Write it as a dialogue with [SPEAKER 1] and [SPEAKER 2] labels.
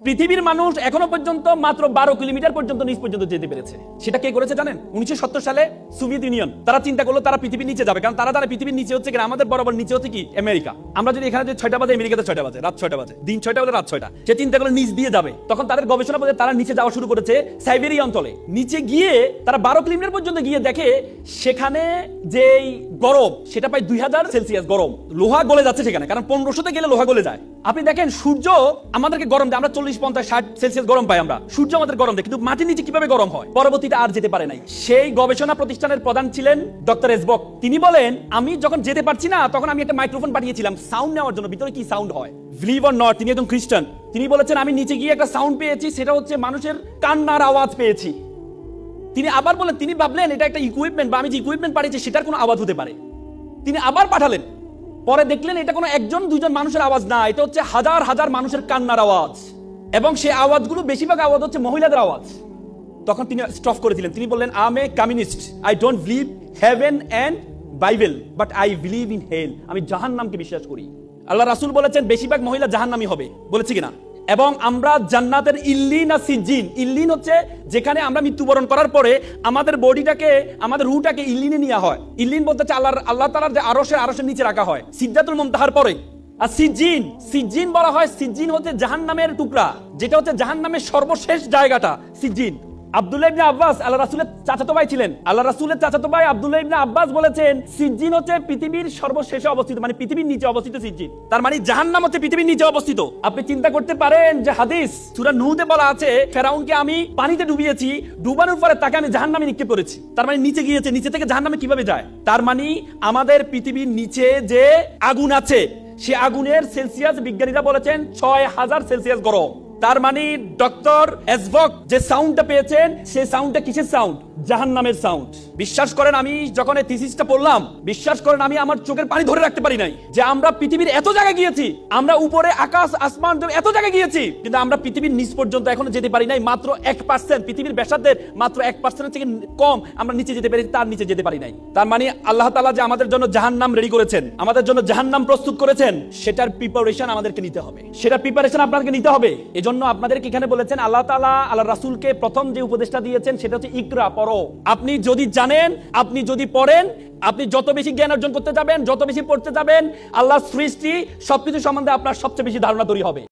[SPEAKER 1] পৃথিবীর মানুষ এখনো পর্যন্ত মাত্র 12 কিলোমিটার পর্যন্ত নিচ পর্যন্ত যেতে পেরেছে। সেটা কে করেছে জানেন? 1970 সালে সোভিয়েত ইউনিয়ন। তারা চিন্তা করলো তারা পৃথিবীর নিচে যাবে, কারণ তারা পৃথিবীর নিচে হচ্ছে কিনা আমাদের বরাবর নিচে হচ্ছে কি আমেরিকা। আমরা যদি এখানে যে 6টা বাজে, আমেরিকাতে 6টা বাজে, রাত 6টা বাজে, দিন 6টা বাজে, রাত 6টা। সে চিন্তা করলো নিচ দিয়ে যাবে। তখন তাদের গবেষণা বলে তারা নিচে যাওয়া শুরু করেছে সাইবেরিয়া অঞ্চলে। নিচে গিয়ে তারা 12 কিলোমিটার পর্যন্ত গিয়ে দেখে সেখানে যেই গরম সেটা প্রায় 2000 সেলসিয়াস গরম। লোহা গলে যাচ্ছে সেখানে, কারণ 1500তে গেলে লোহা গলে যায়। আপনি দেখেন সূর্য আমাদেরকে গরম দেয়, আমরা 40, 50, 60 সেলসিয়াস গরম পাই আমরা। সূর্য আমাদের গরম দেয়, কিন্তু মাটির নিচে কিভাবে গরম হয়? পরবর্তীতে আর যেতে পারে নাই। সেই গবেষণা প্রতিষ্ঠানের প্রধান ছিলেন ডক্টর এসবক। তিনি বলেন, আমি যখন যেতে পারছি না তখন আমি একটা মাইক্রোফোন পাঠিয়েছিলাম সাউন্ড নেওয়ার জন্য, ভিতরে কি সাউন্ড হয়। বিলিভ অর নট, তিনি একজন খ্রিস্টান। তিনি বলেছেন আমি নিচে গিয়ে একটা সাউন্ড পেয়েছি, সেটা হচ্ছে মানুষের কান্নার আওয়াজ পেয়েছি। তিনি আবার বলেন, তিনি ভাবলেন এটা একটা ইকুইপমেন্ট বা আমি যে ইকুইপমেন্ট পাঠিয়েছি সেটার কোনো আওয়াজ হতে পারে। তিনি আবার পাঠালেন, পরে দেখলেন এটা কোনো একজন দুইজন মানুষের আওয়াজ না, এটা হচ্ছে হাজার হাজার মানুষের কান্নার আওয়াজ, এবং সেই আওয়াজগুলো বেশিরভাগ আওয়াজ হচ্ছে মহিলাদের আওয়াজ। তখন তিনি স্টপ করেছিলেন। তিনি বললেন, I am a communist, I don't believe heaven and Bible, but I believe in hell. আমি জাহান্নামকে বিশ্বাস করি। আল্লাহ রাসূল বলেছেন বেশিরভাগ মহিলা জাহান্নামী হবে, বলেছি কিনা? এবং আমরা জান্নাতের ইল্লিন আর সিজ্জিন, ইল্লিন হচ্ছে যেখানে আমরা মৃত্যুবরণ করার পরে আমাদের বডিটাকে, আমাদের রূহটাকে ইল্লিনে নেওয়া হয়। ইল্লিন বলতে হচ্ছে আল্লাহ তাআলার যে আরশের নিচে রাখা হয় সিদরাতুল মুনতাহার পরে। আর সিজ্জিন বলা হয়, সিজ্জিন হচ্ছে জাহান্নামের টুকরা, যেটা হচ্ছে জাহান্নামের সর্বশেষ জায়গাটা সিজ্জিন। আব্দুল্লাহ ইবনে আব্বাস আল্লাহ রাসূলের চাচাতো ভাই ছিলেন। আল্লাহ রাসূলের চাচাতো ভাই আব্দুল্লাহ ইবনে আব্বাস বলেছেন সিজ্জিন হচ্ছে পৃথিবীর সর্বশেষে অবস্থিত, মানে পৃথিবীর নিচে অবস্থিত সিজ্জিন। তার মানে জাহান্নাম হচ্ছে পৃথিবীর নিচে অবস্থিত। আপনি চিন্তা করতে পারেন যে হাদিস সূরা নূহতে বলা আছে ফেরাউনকে আমি পানিতে ডুবিয়েছি, ডুবানোর পরে তাকে আমি জাহান্নামে নিক্ষেপ করেছি। তার মানে নিচে গিয়েছে, নিচে থেকে জাহান্নামে কিভাবে যায়? তার মানে আমাদের পৃথিবীর নিচে যে আগুন আছে সে আগুনের সেলসিয়াস বিজ্ঞানীরা বলেছেন 6000 সেলসিয়াস গরম। তার মানে ডক্টর এসবক যে সাউন্ডটা পেয়েছেন সেই সাউন্ডটা কিসের সাউন্ড? জাহান্নামের সাউন্ড। বিশ্বাস করেন, আমি যখন এই থিসিসটা পড়লাম, বিশ্বাস করেন আমি আমার চোখের পানি ধরে রাখতে পারি নাই যে আমরা পৃথিবীর এত জায়গায় গিয়েছি, আমরা উপরে আকাশ আসমান এত জায়গায় গিয়েছি, কিন্তু আমরা পৃথিবীর নিচ পর্যন্ত এখনো যেতে পারি নাই। মাত্র 1%, পৃথিবীর ব্যাসার্ধের মাত্র 1% থেকে কম আমরা নিচে যেতে পারি, তার নিচে যেতে পারি নাই। তার মানে আল্লাহ তাআলা যে আমাদের জন্য জাহান্নাম রেডি করেছেন, আমাদের জন্য জাহান্নাম প্রস্তুত করেছেন, সেটার প্রিপারেশন আমাদেরকে নিতে হবে, সেটার প্রিপারেশন আপনাদেরকে নিতে হবে। এজন্য আপনাদেরকে এখানে বলেছেন আল্লাহ তাআলা আল্লাহ রাসূলকে প্রথম যে উপদেশটা দিয়েছেন সেটা হচ্ছে ইকরা, পড়ো। আপনি যদি জানেন, আপনি যদি পড়েন, আপনি যত বেশি জ্ঞান অর্জন করতে যাবেন, যত বেশি পড়তে যাবেন, আল্লাহর সৃষ্টি সবকিছু সম্বন্ধে আপনার সবচেয়ে বেশি ধারণা তৈরি হবে।